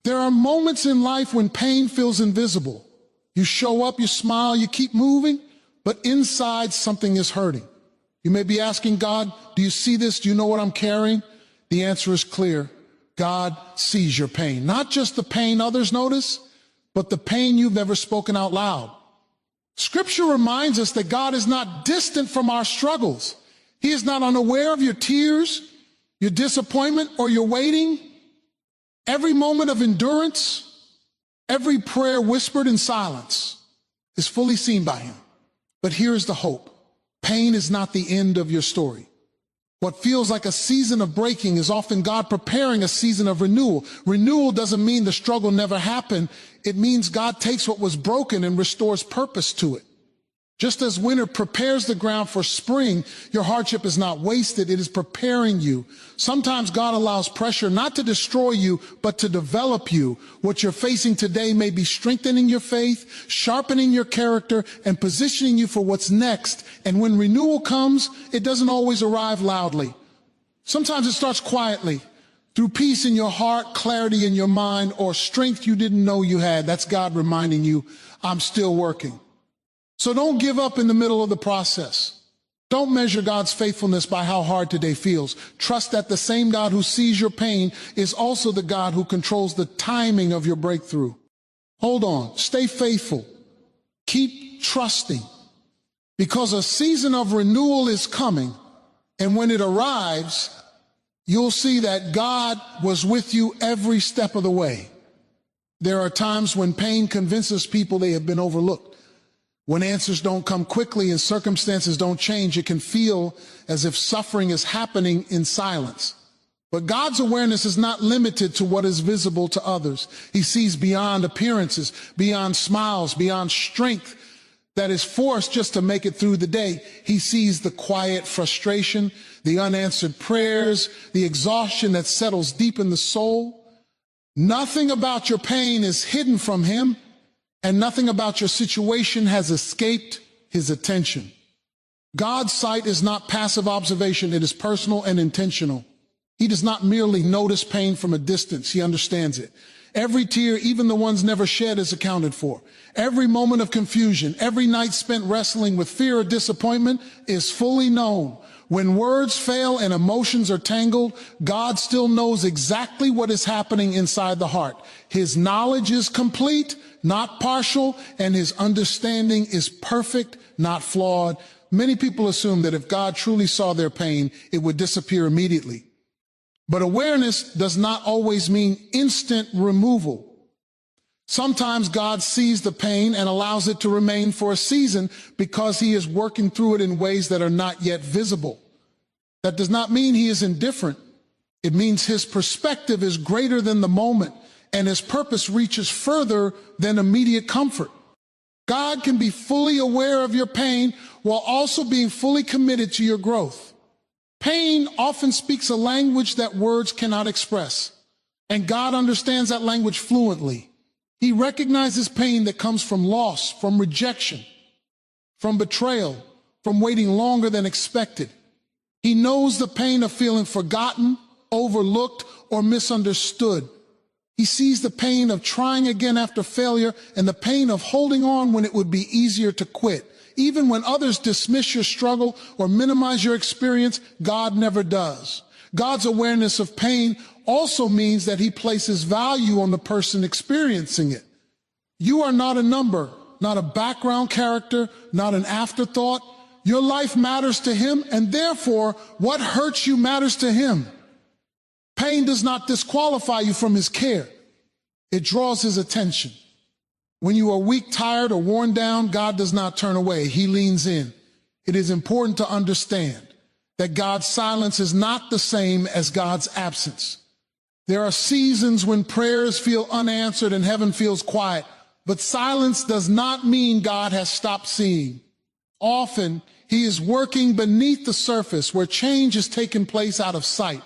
There are moments in life when pain feels invisible. You show up, you smile, you keep moving, but inside something is hurting. You may be asking God, do you see this? Do you know what I'm carrying? The answer is clear. God sees your pain. Not just the pain others notice, but the pain you've never spoken out loud. Scripture reminds us that God is not distant from our struggles. He is not unaware of your tears, your disappointment, or your waiting. Every moment of endurance, every prayer whispered in silence is fully seen by him. But here's the hope. Pain is not the end of your story. What feels like a season of breaking is often God preparing a season of renewal. Renewal doesn't mean the struggle never happened. It means God takes what was broken and restores purpose to it. Just as winter prepares the ground for spring, your hardship is not wasted. It is preparing you. Sometimes God allows pressure not to destroy you, but to develop you. What you're facing today may be strengthening your faith, sharpening your character, and positioning you for what's next. And when renewal comes, it doesn't always arrive loudly. Sometimes it starts quietly, through peace in your heart, clarity in your mind, or strength you didn't know you had. That's God reminding you, I'm still working. So don't give up in the middle of the process. Don't measure God's faithfulness by how hard today feels. Trust that the same God who sees your pain is also the God who controls the timing of your breakthrough. Hold on, stay faithful. Keep trusting, because a season of renewal is coming, and when it arrives, you'll see that God was with you every step of the way. There are times when pain convinces people they have been overlooked. When answers don't come quickly and circumstances don't change, it can feel as if suffering is happening in silence. But God's awareness is not limited to what is visible to others. He sees beyond appearances, beyond smiles, beyond strength that is forced just to make it through the day. He sees the quiet frustration, the unanswered prayers, the exhaustion that settles deep in the soul. Nothing about your pain is hidden from him. And nothing about your situation has escaped his attention. God's sight is not passive observation. It is personal and intentional. He does not merely notice pain from a distance. He understands it. Every tear, even the ones never shed, is accounted for. Every moment of confusion, every night spent wrestling with fear or disappointment is fully known. When words fail and emotions are tangled, God still knows exactly what is happening inside the heart. His knowledge is complete, not partial, and his understanding is perfect, not flawed. Many people assume that if God truly saw their pain, it would disappear immediately. But awareness does not always mean instant removal. Sometimes God sees the pain and allows it to remain for a season because he is working through it in ways that are not yet visible. That does not mean he is indifferent. It means his perspective is greater than the moment, and his purpose reaches further than immediate comfort. God can be fully aware of your pain while also being fully committed to your growth. Pain often speaks a language that words cannot express, and God understands that language fluently. He recognizes pain that comes from loss, from rejection, from betrayal, from waiting longer than expected. He knows the pain of feeling forgotten, overlooked, or misunderstood. He sees the pain of trying again after failure and the pain of holding on when it would be easier to quit. Even when others dismiss your struggle or minimize your experience, God never does. God's awareness of pain also means that he places value on the person experiencing it. You are not a number, not a background character, not an afterthought. Your life matters to him, and therefore, what hurts you matters to him. Pain does not disqualify you from his care. It draws his attention. When you are weak, tired, or worn down, God does not turn away. He leans in. It is important to understand that God's silence is not the same as God's absence. There are seasons when prayers feel unanswered and heaven feels quiet, but silence does not mean God has stopped seeing. Often, he is working beneath the surface where change is taking place out of sight.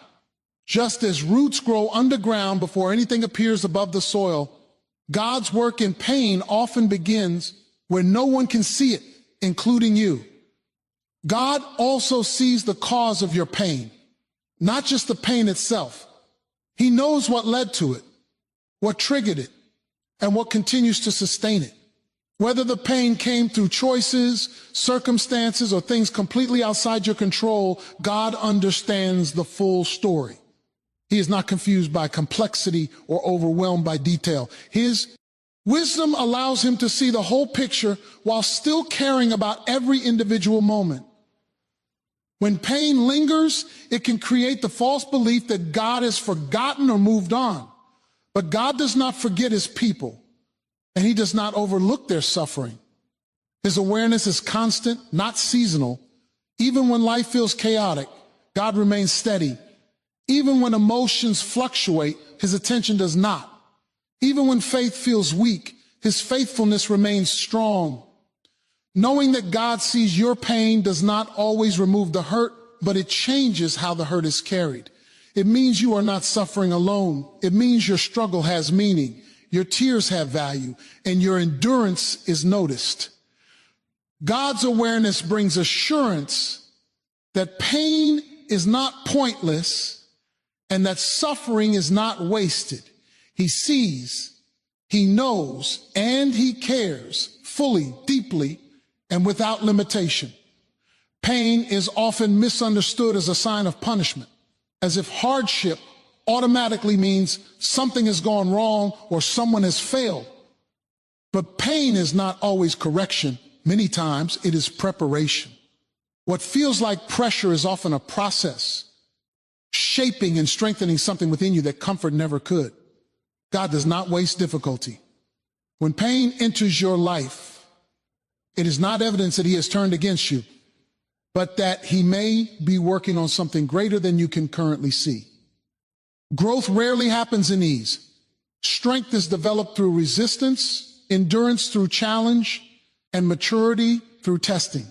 Just as roots grow underground before anything appears above the soil, God's work in pain often begins where no one can see it, including you. God also sees the cause of your pain, not just the pain itself. He knows what led to it, what triggered it, and what continues to sustain it. Whether the pain came through choices, circumstances, or things completely outside your control, God understands the full story. He is not confused by complexity or overwhelmed by detail. His wisdom allows him to see the whole picture while still caring about every individual moment. When pain lingers, it can create the false belief that God has forgotten or moved on. But God does not forget his people, and he does not overlook their suffering. His awareness is constant, not seasonal. Even when life feels chaotic, God remains steady. Even when emotions fluctuate, his attention does not. Even when faith feels weak, his faithfulness remains strong. Knowing that God sees your pain does not always remove the hurt, but it changes how the hurt is carried. It means you are not suffering alone. It means your struggle has meaning, your tears have value, and your endurance is noticed. God's awareness brings assurance that pain is not pointless and that suffering is not wasted. He sees, he knows, and he cares fully, deeply, and without limitation. Pain is often misunderstood as a sign of punishment, as if hardship automatically means something has gone wrong or someone has failed. But pain is not always correction. Many times it is preparation. What feels like pressure is often a process, shaping and strengthening something within you that comfort never could. God does not waste difficulty. When pain enters your life, it is not evidence that he has turned against you, but that he may be working on something greater than you can currently see. Growth rarely happens in ease. Strength is developed through resistance, endurance through challenge, and maturity through testing.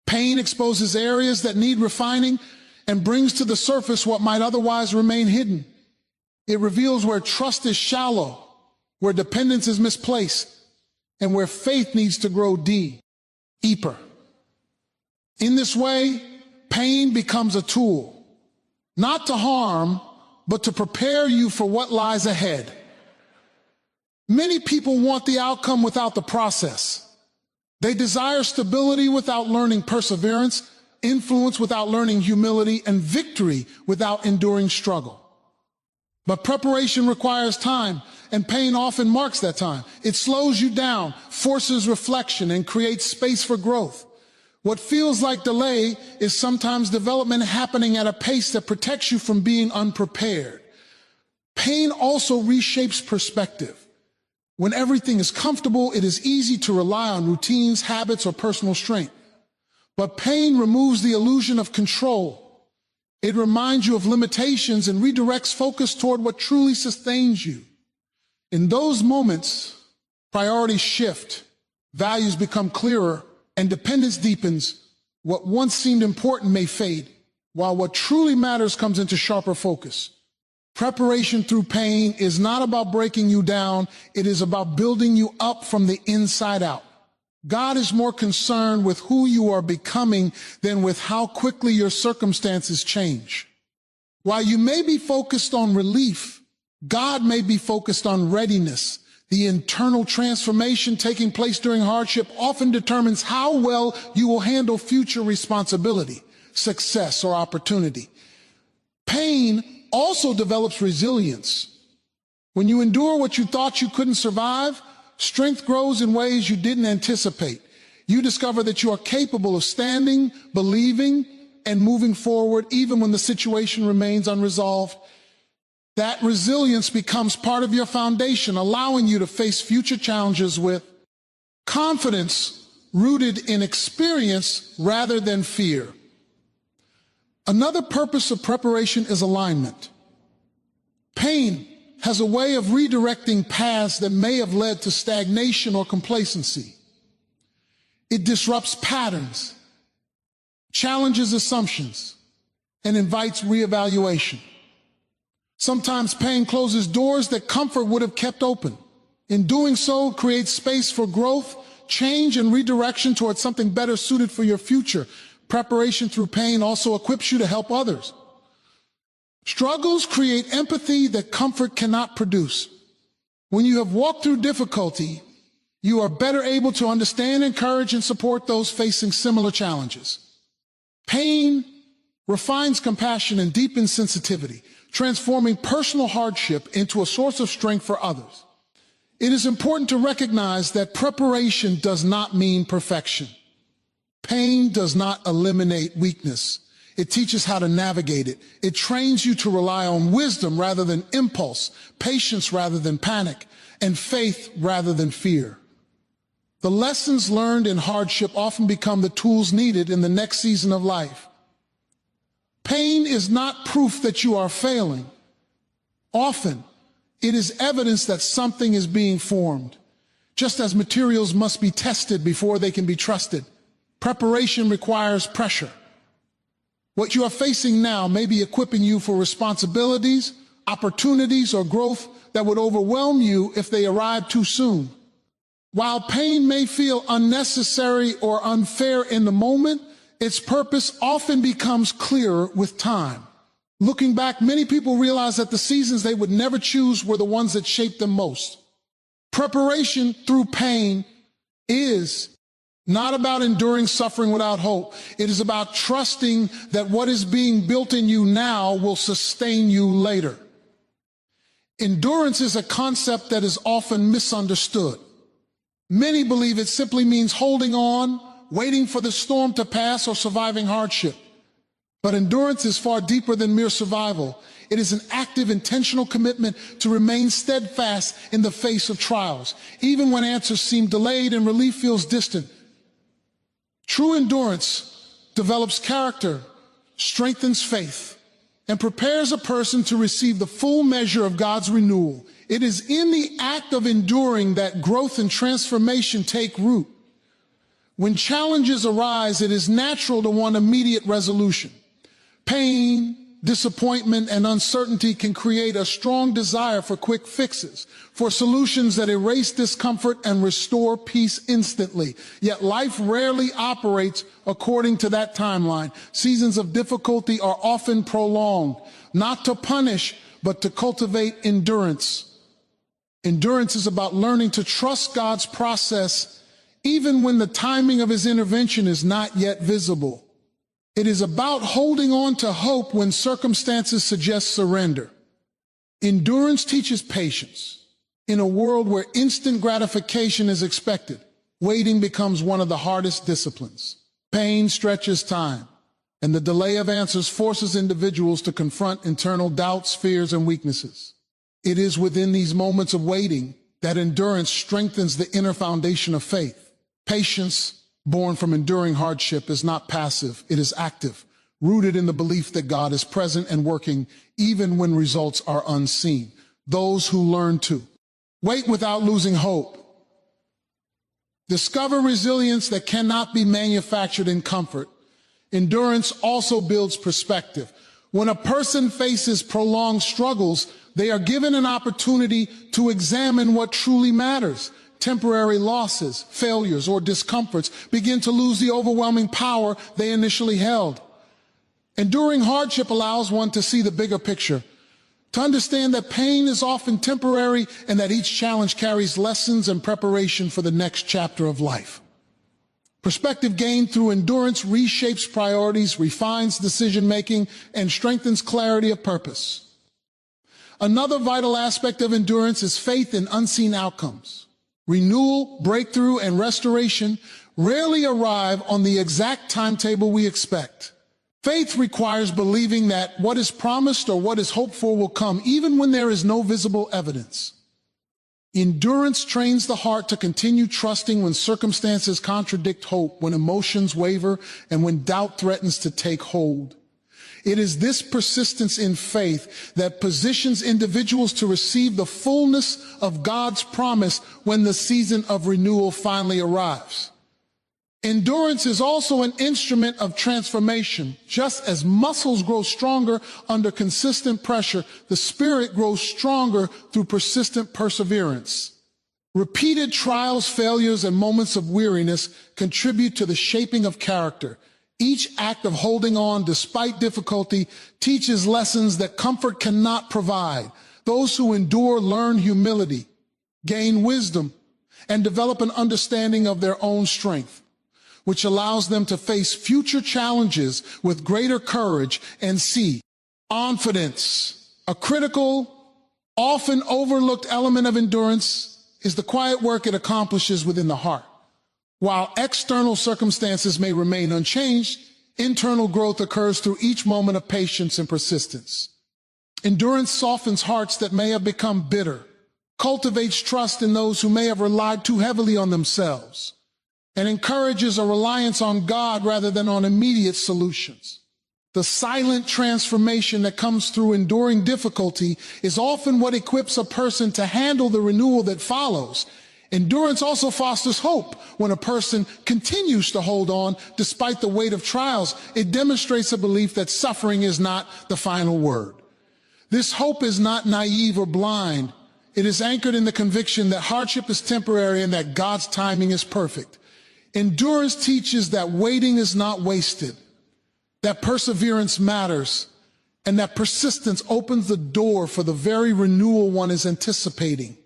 Pain exposes areas that need refining and brings to the surface what might otherwise remain hidden. It reveals where trust is shallow, where dependence is misplaced, and where faith needs to grow deeper. In this way, pain becomes a tool, not to harm, but to prepare you for what lies ahead. Many people want the outcome without the process. They desire stability without learning perseverance, influence without learning humility, and victory without enduring struggle. But preparation requires time, and pain often marks that time. It slows you down, forces reflection, and creates space for growth. What feels like delay is sometimes development happening at a pace that protects you from being unprepared. Pain also reshapes perspective. When everything is comfortable, it is easy to rely on routines, habits, or personal strength. But pain removes the illusion of control. It reminds you of limitations and redirects focus toward what truly sustains you. In those moments, priorities shift, values become clearer, and dependence deepens. What once seemed important may fade, while what truly matters comes into sharper focus. Preparation through pain is not about breaking you down, it is about building you up from the inside out. God is more concerned with who you are becoming than with how quickly your circumstances change. While you may be focused on relief, God may be focused on readiness. The internal transformation taking place during hardship often determines how well you will handle future responsibility, success, or opportunity. Pain also develops resilience. When you endure what you thought you couldn't survive, strength grows in ways you didn't anticipate. You discover that you are capable of standing, believing, and moving forward even when the situation remains unresolved. That resilience becomes part of your foundation, allowing you to face future challenges with confidence rooted in experience rather than fear. Another purpose of preparation is alignment. Pain has a way of redirecting paths that may have led to stagnation or complacency. It disrupts patterns, challenges assumptions, and invites reevaluation. Sometimes pain closes doors that comfort would have kept open. In doing so, creates space for growth, change, and redirection towards something better suited for your future. Preparation through pain also equips you to help others. Struggles create empathy that comfort cannot produce. When you have walked through difficulty, you are better able to understand, encourage, and support those facing similar challenges. Pain refines compassion and deepens sensitivity, transforming personal hardship into a source of strength for others. It is important to recognize that preparation does not mean perfection. Pain does not eliminate weakness. It teaches how to navigate it. It trains you to rely on wisdom rather than impulse, patience rather than panic, and faith rather than fear. The lessons learned in hardship often become the tools needed in the next season of life. Pain is not proof that you are failing. Often, it is evidence that something is being formed. Just as materials must be tested before they can be trusted, preparation requires pressure. What you are facing now may be equipping you for responsibilities, opportunities, or growth that would overwhelm you if they arrived too soon. While pain may feel unnecessary or unfair in the moment, its purpose often becomes clearer with time. Looking back, many people realize that the seasons they would never choose were the ones that shaped them most. Preparation through pain is not about enduring suffering without hope. It is about trusting that what is being built in you now will sustain you later. Endurance is a concept that is often misunderstood. Many believe it simply means holding on, waiting for the storm to pass, or surviving hardship. But endurance is far deeper than mere survival. It is an active, intentional commitment to remain steadfast in the face of trials, even when answers seem delayed and relief feels distant. True endurance develops character, strengthens faith, and prepares a person to receive the full measure of God's renewal. It is in the act of enduring that growth and transformation take root. When challenges arise, it is natural to want immediate resolution. Pain, disappointment, and uncertainty can create a strong desire for quick fixes, for solutions that erase discomfort and restore peace instantly. Yet life rarely operates according to that timeline. Seasons of difficulty are often prolonged, not to punish, but to cultivate endurance. Endurance is about learning to trust God's process even when the timing of his intervention is not yet visible. It is about holding on to hope when circumstances suggest surrender. Endurance teaches patience. In a world where instant gratification is expected, waiting becomes one of the hardest disciplines. Pain stretches time, and the delay of answers forces individuals to confront internal doubts, fears, and weaknesses. It is within these moments of waiting that endurance strengthens the inner foundation of faith. Patience, born from enduring hardship, is not passive, it is active, rooted in the belief that God is present and working even when results are unseen. Those who learn to wait without losing hope discover resilience that cannot be manufactured in comfort. Endurance also builds perspective. When a person faces prolonged struggles, they are given an opportunity to examine what truly matters. Temporary losses, failures, or discomforts begin to lose the overwhelming power they initially held. Enduring hardship allows one to see the bigger picture, to understand that pain is often temporary and that each challenge carries lessons and preparation for the next chapter of life. Perspective gained through endurance reshapes priorities, refines decision-making, and strengthens clarity of purpose. Another vital aspect of endurance is faith in unseen outcomes. Renewal, breakthrough, and restoration rarely arrive on the exact timetable we expect. Faith requires believing that what is promised or what is hoped for will come, even when there is no visible evidence. Endurance trains the heart to continue trusting when circumstances contradict hope, when emotions waver, and when doubt threatens to take hold. It is this persistence in faith that positions individuals to receive the fullness of God's promise when the season of renewal finally arrives. Endurance is also an instrument of transformation. Just as muscles grow stronger under consistent pressure, the spirit grows stronger through persistent perseverance. Repeated trials, failures, and moments of weariness contribute to the shaping of character. Each act of holding on despite difficulty teaches lessons that comfort cannot provide. Those who endure learn humility, gain wisdom, and develop an understanding of their own strength, which allows them to face future challenges with greater courage and see confidence. A critical, often overlooked element of endurance is the quiet work it accomplishes within the heart. While external circumstances may remain unchanged, internal growth occurs through each moment of patience and persistence. Endurance softens hearts that may have become bitter, cultivates trust in those who may have relied too heavily on themselves, and encourages a reliance on God rather than on immediate solutions. The silent transformation that comes through enduring difficulty is often what equips a person to handle the renewal that follows. Endurance also fosters hope. When a person continues to hold on despite the weight of trials, it demonstrates a belief that suffering is not the final word. This hope is not naive or blind. It is anchored in the conviction that hardship is temporary and that God's timing is perfect. Endurance teaches that waiting is not wasted, that perseverance matters, and that persistence opens the door for the very renewal one is anticipating.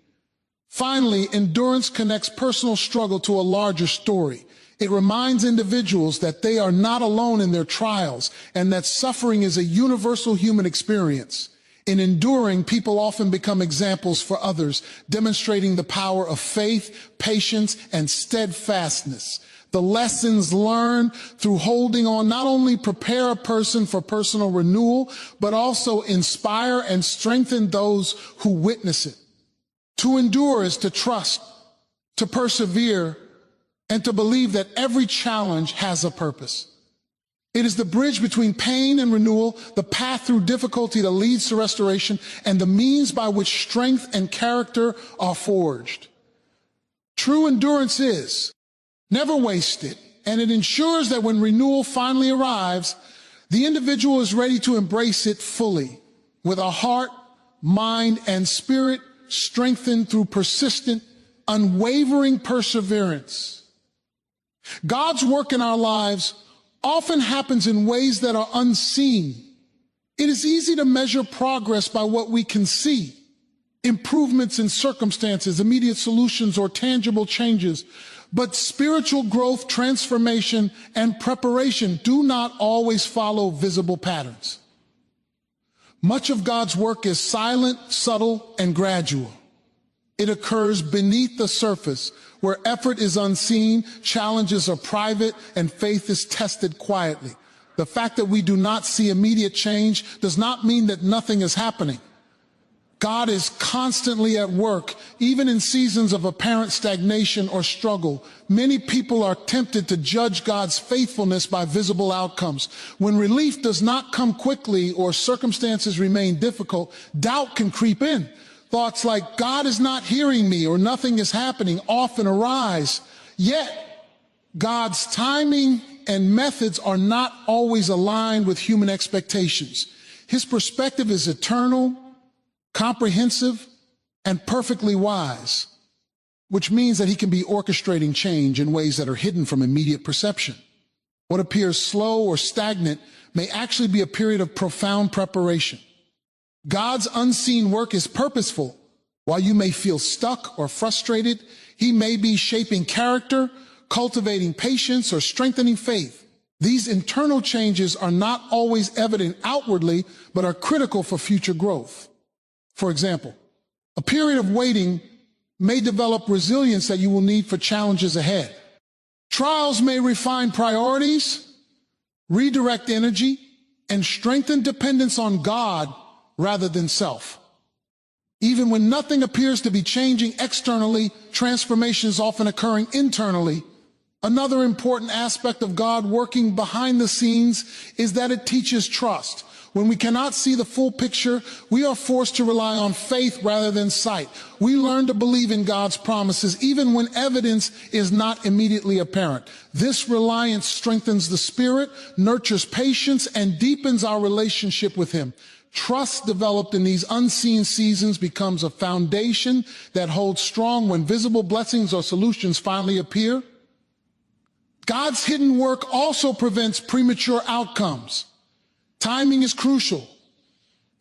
Finally, endurance connects personal struggle to a larger story. It reminds individuals that they are not alone in their trials and that suffering is a universal human experience. In enduring, people often become examples for others, demonstrating the power of faith, patience, and steadfastness. The lessons learned through holding on not only prepare a person for personal renewal, but also inspire and strengthen those who witness it. To endure is to trust, to persevere, and to believe that every challenge has a purpose. It is the bridge between pain and renewal, the path through difficulty that leads to restoration, and the means by which strength and character are forged. True endurance is never wasted, and it ensures that when renewal finally arrives, the individual is ready to embrace it fully, with a heart, mind, and spirit strengthened through persistent, unwavering perseverance. God's work in our lives often happens in ways that are unseen. It is easy to measure progress by what we can see, improvements in circumstances, immediate solutions, or tangible changes. But spiritual growth, transformation, and preparation do not always follow visible patterns. Much of God's work is silent, subtle, and gradual. It occurs beneath the surface, where effort is unseen, challenges are private, and faith is tested quietly. The fact that we do not see immediate change does not mean that nothing is happening. God is constantly at work, even in seasons of apparent stagnation or struggle. Many people are tempted to judge God's faithfulness by visible outcomes. When relief does not come quickly or circumstances remain difficult, doubt can creep in. Thoughts like, God is not hearing me or nothing is happening often arise. Yet, God's timing and methods are not always aligned with human expectations. His perspective is eternal, comprehensive, and perfectly wise, which means that he can be orchestrating change in ways that are hidden from immediate perception. What appears slow or stagnant may actually be a period of profound preparation. God's unseen work is purposeful. While you may feel stuck or frustrated, he may be shaping character, cultivating patience, or strengthening faith. These internal changes are not always evident outwardly, but are critical for future growth. For example, a period of waiting may develop resilience that you will need for challenges ahead. Trials may refine priorities, redirect energy, and strengthen dependence on God rather than self. Even when nothing appears to be changing externally, transformation is often occurring internally. Another important aspect of God working behind the scenes is that it teaches trust. When we cannot see the full picture, we are forced to rely on faith rather than sight. We learn to believe in God's promises even when evidence is not immediately apparent. This reliance strengthens the spirit, nurtures patience, and deepens our relationship with Him. Trust developed in these unseen seasons becomes a foundation that holds strong when visible blessings or solutions finally appear. God's hidden work also prevents premature outcomes. Timing is crucial,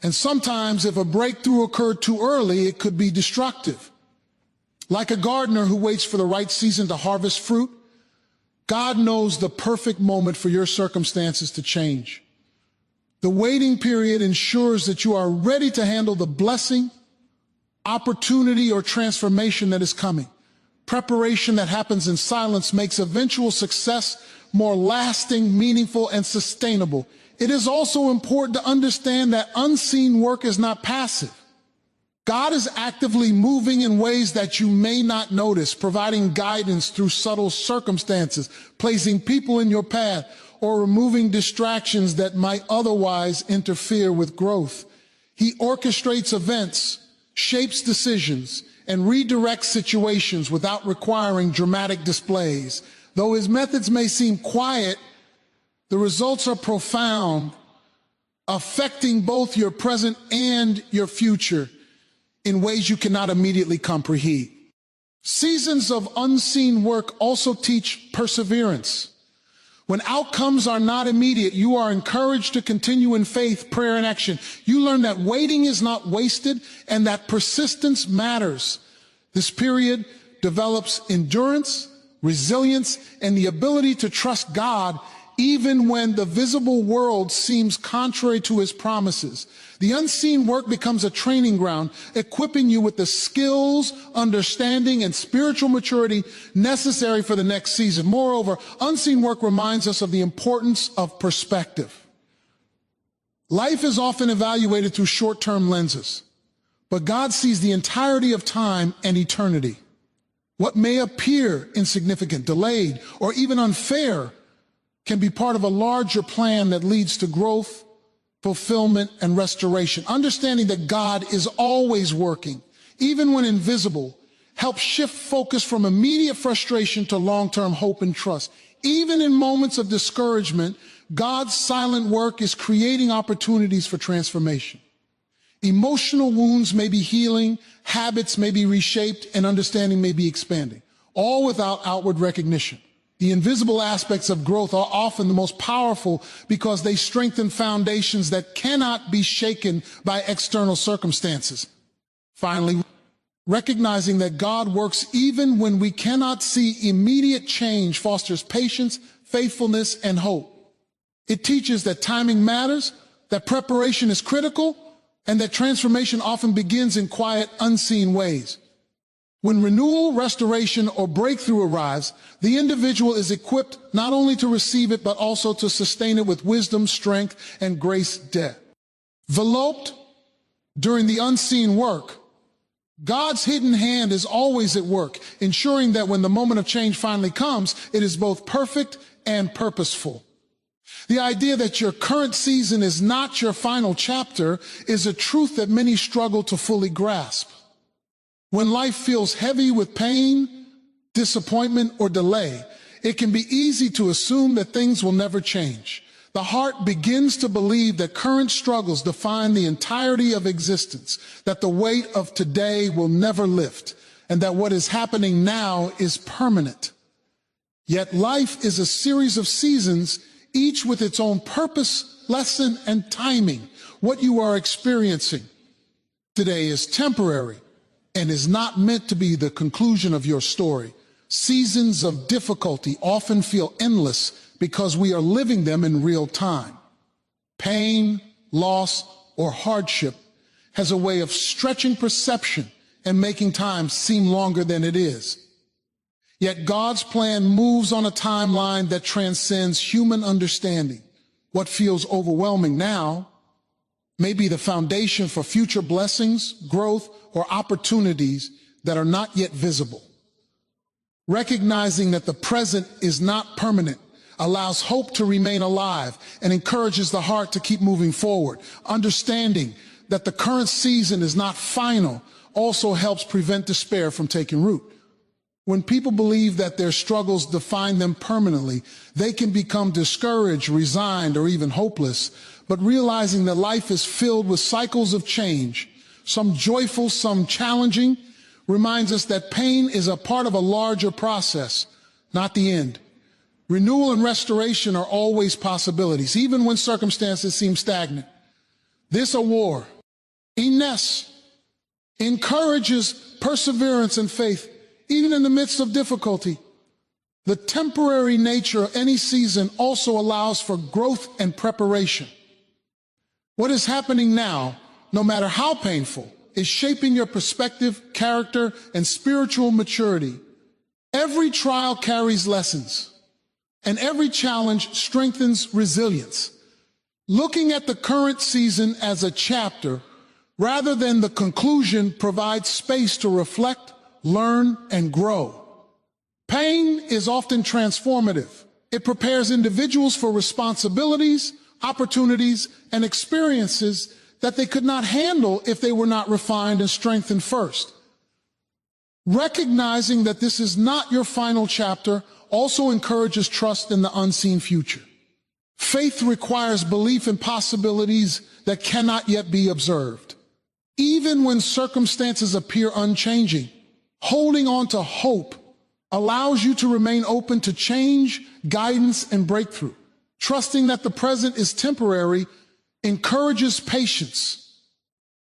and sometimes if a breakthrough occurred too early, it could be destructive. Like a gardener who waits for the right season to harvest fruit, God knows the perfect moment for your circumstances to change. The waiting period ensures that you are ready to handle the blessing, opportunity, or transformation that is coming. Preparation that happens in silence makes eventual success more lasting, meaningful, and sustainable. It is also important to understand that unseen work is not passive. God is actively moving in ways that you may not notice, providing guidance through subtle circumstances, placing people in your path, or removing distractions that might otherwise interfere with growth. He orchestrates events, shapes decisions, and redirects situations without requiring dramatic displays. Though his methods may seem quiet, the results are profound, affecting both your present and your future in ways you cannot immediately comprehend. Seasons of unseen work also teach perseverance. When outcomes are not immediate, you are encouraged to continue in faith, prayer, and action. You learn that waiting is not wasted and that persistence matters. This period develops endurance, resilience, and the ability to trust God even when the visible world seems contrary to his promises. The unseen work becomes a training ground, equipping you with the skills, understanding, and spiritual maturity necessary for the next season. Moreover, unseen work reminds us of the importance of perspective. Life is often evaluated through short-term lenses, but God sees the entirety of time and eternity. What may appear insignificant, delayed, or even unfair can be part of a larger plan that leads to growth, fulfillment, and restoration. Understanding that God is always working, even when invisible, helps shift focus from immediate frustration to long-term hope and trust. Even in moments of discouragement, God's silent work is creating opportunities for transformation. Emotional wounds may be healing, habits may be reshaped, and understanding may be expanding, all without outward recognition. The invisible aspects of growth are often the most powerful because they strengthen foundations that cannot be shaken by external circumstances. Finally, recognizing that God works even when we cannot see immediate change fosters patience, faithfulness, and hope. It teaches that timing matters, that preparation is critical, and that transformation often begins in quiet, unseen ways. When renewal, restoration, or breakthrough arrives, the individual is equipped not only to receive it, but also to sustain it with wisdom, strength, and grace depth. Enveloped during the unseen work, God's hidden hand is always at work, ensuring that when the moment of change finally comes, it is both perfect and purposeful. The idea that your current season is not your final chapter is a truth that many struggle to fully grasp. When life feels heavy with pain, disappointment, or delay, it can be easy to assume that things will never change. The heart begins to believe that current struggles define the entirety of existence, that the weight of today will never lift, and that what is happening now is permanent. Yet life is a series of seasons, each with its own purpose, lesson, and timing. What you are experiencing today is temporary and is not meant to be the conclusion of your story. Seasons of difficulty often feel endless because we are living them in real time. Pain, loss, or hardship has a way of stretching perception and making time seem longer than it is. Yet God's plan moves on a timeline that transcends human understanding. What feels overwhelming now may be the foundation for future blessings, growth, or opportunities that are not yet visible. Recognizing that the present is not permanent allows hope to remain alive and encourages the heart to keep moving forward. Understanding that the current season is not final also helps prevent despair from taking root. When people believe that their struggles define them permanently, they can become discouraged, resigned, or even hopeless. But realizing that life is filled with cycles of change, some joyful, some challenging, reminds us that pain is a part of a larger process, not the end. Renewal and restoration are always possibilities, even when circumstances seem stagnant. This award, Ines, encourages perseverance and faith even in the midst of difficulty. The temporary nature of any season also allows for growth and preparation. What is happening now, no matter how painful, is shaping your perspective, character, and spiritual maturity. Every trial carries lessons, and every challenge strengthens resilience. Looking at the current season as a chapter rather than the conclusion provides space to reflect, learn, and grow. Pain is often transformative. It prepares individuals for responsibilities, opportunities, and experiences that they could not handle if they were not refined and strengthened first. Recognizing that this is not your final chapter also encourages trust in the unseen future. Faith requires belief in possibilities that cannot yet be observed. Even when circumstances appear unchanging, holding on to hope allows you to remain open to change, guidance, and breakthrough. Trusting that the present is temporary encourages patience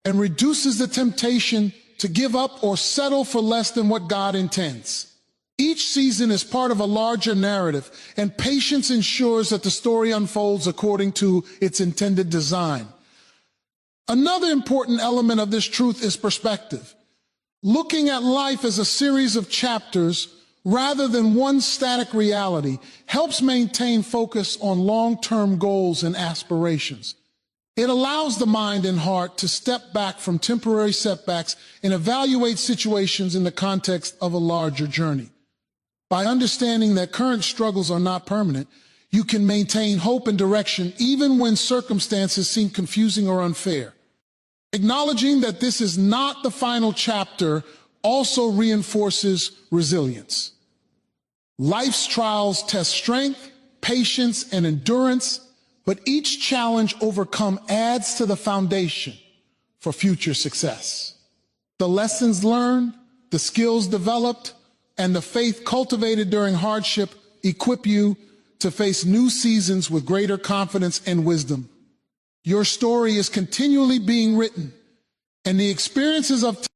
and reduces the temptation to give up or settle for less than what God intends. Each season is part of a larger narrative, and patience ensures that the story unfolds according to its intended design. Another important element of this truth is perspective. Looking at life as a series of chapters rather than one static reality helps maintain focus on long-term goals and aspirations. It allows the mind and heart to step back from temporary setbacks and evaluate situations in the context of a larger journey. By understanding that current struggles are not permanent, you can maintain hope and direction even when circumstances seem confusing or unfair. Acknowledging that this is not the final chapter also reinforces resilience. Life's trials test strength, patience, and endurance, but each challenge overcome adds to the foundation for future success. The lessons learned, the skills developed, and the faith cultivated during hardship equip you to face new seasons with greater confidence and wisdom. Your story is continually being written, and the experiences of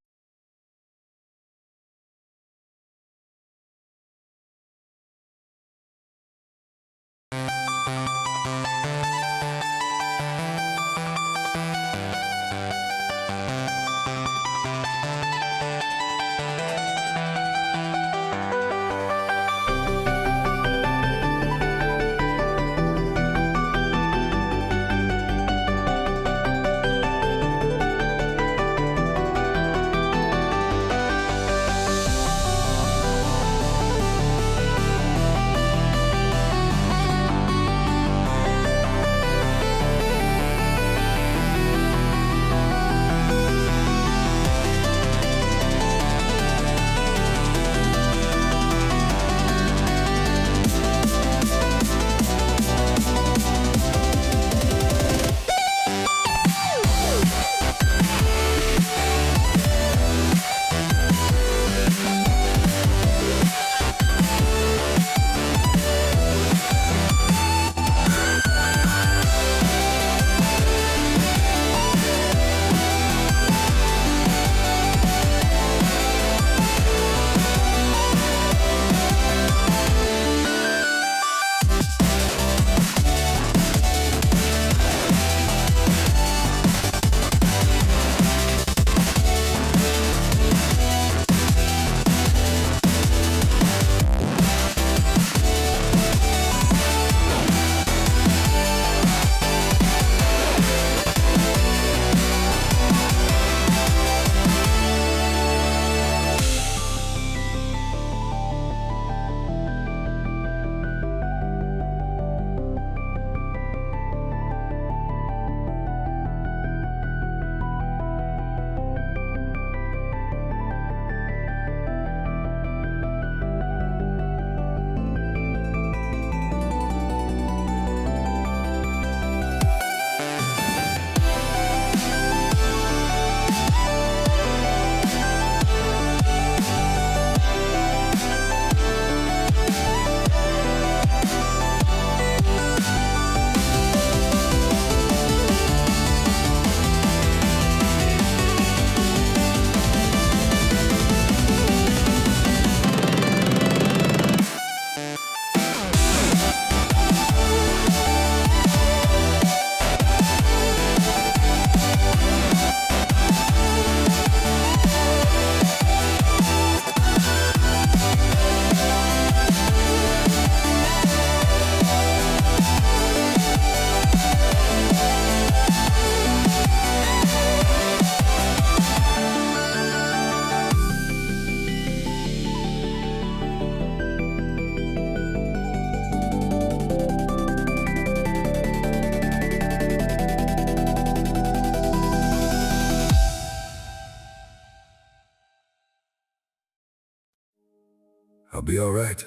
I'll be all right.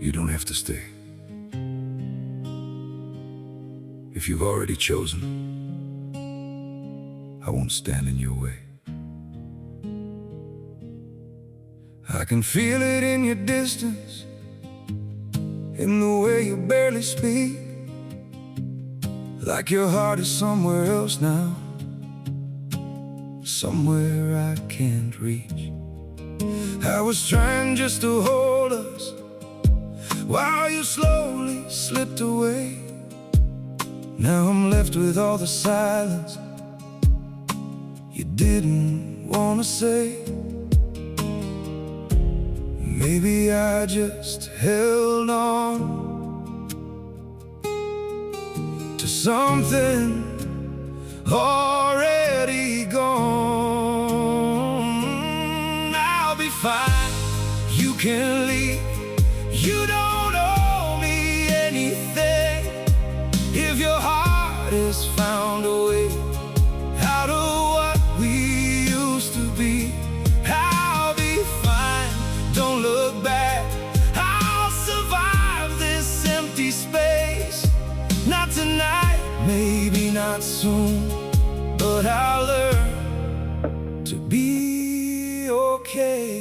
You don't have to stay. If you've already chosen, I won't stand in your way. I can feel it in your distance, in the way you barely speak, like your heart is somewhere else now, somewhere I can't reach. I was trying just to hold us while you slowly slipped away. Now I'm left with all the silence you didn't want to say. Maybe I just held on to something already gone. I'll be fine, you can leave. You don't owe me anything. If your heart has found a way out of what we used to be, I'll be fine, don't look back. I'll survive this empty space. Not tonight, maybe not soon, but I'll learn to be okay.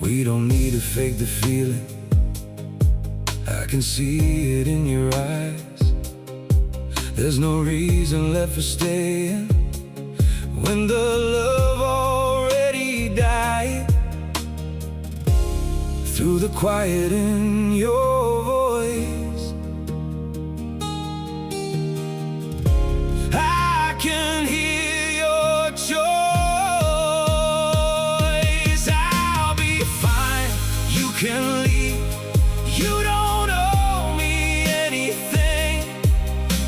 We don't need to fake the feeling, I can see it in your eyes. There's no reason left for staying when the love already died. Through the quiet in your voice, I can hear your choice. I'll be fine, you can leave. You don't owe me anything.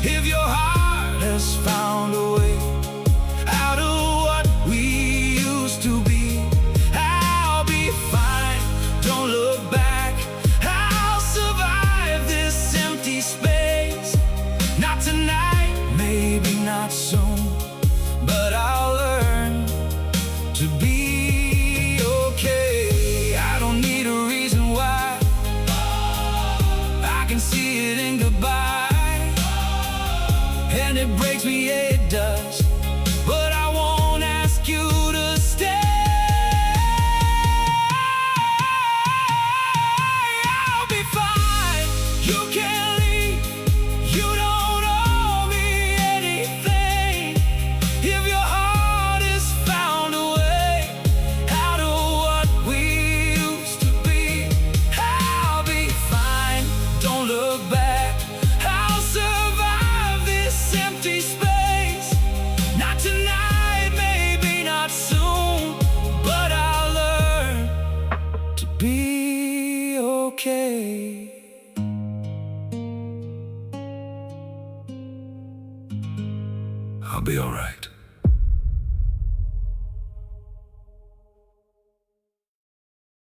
If your heart has found a way out of what we used to be, I'll be fine, don't look back. I'll survive this empty space. Not tonight, maybe not soon, but I'll learn to be okay. I don't need a reason why, I can see it in goodbye. And it breaks me, yeah, it does, but I won't ask you to stay. I'll be fine, you can leave. You don't owe me anything. If your heart has found a way out of what we used to be, I'll be fine, don't look back. I'll survive this empty space. Not tonight, maybe not soon, but I'll learn to be okay. I'll be all right.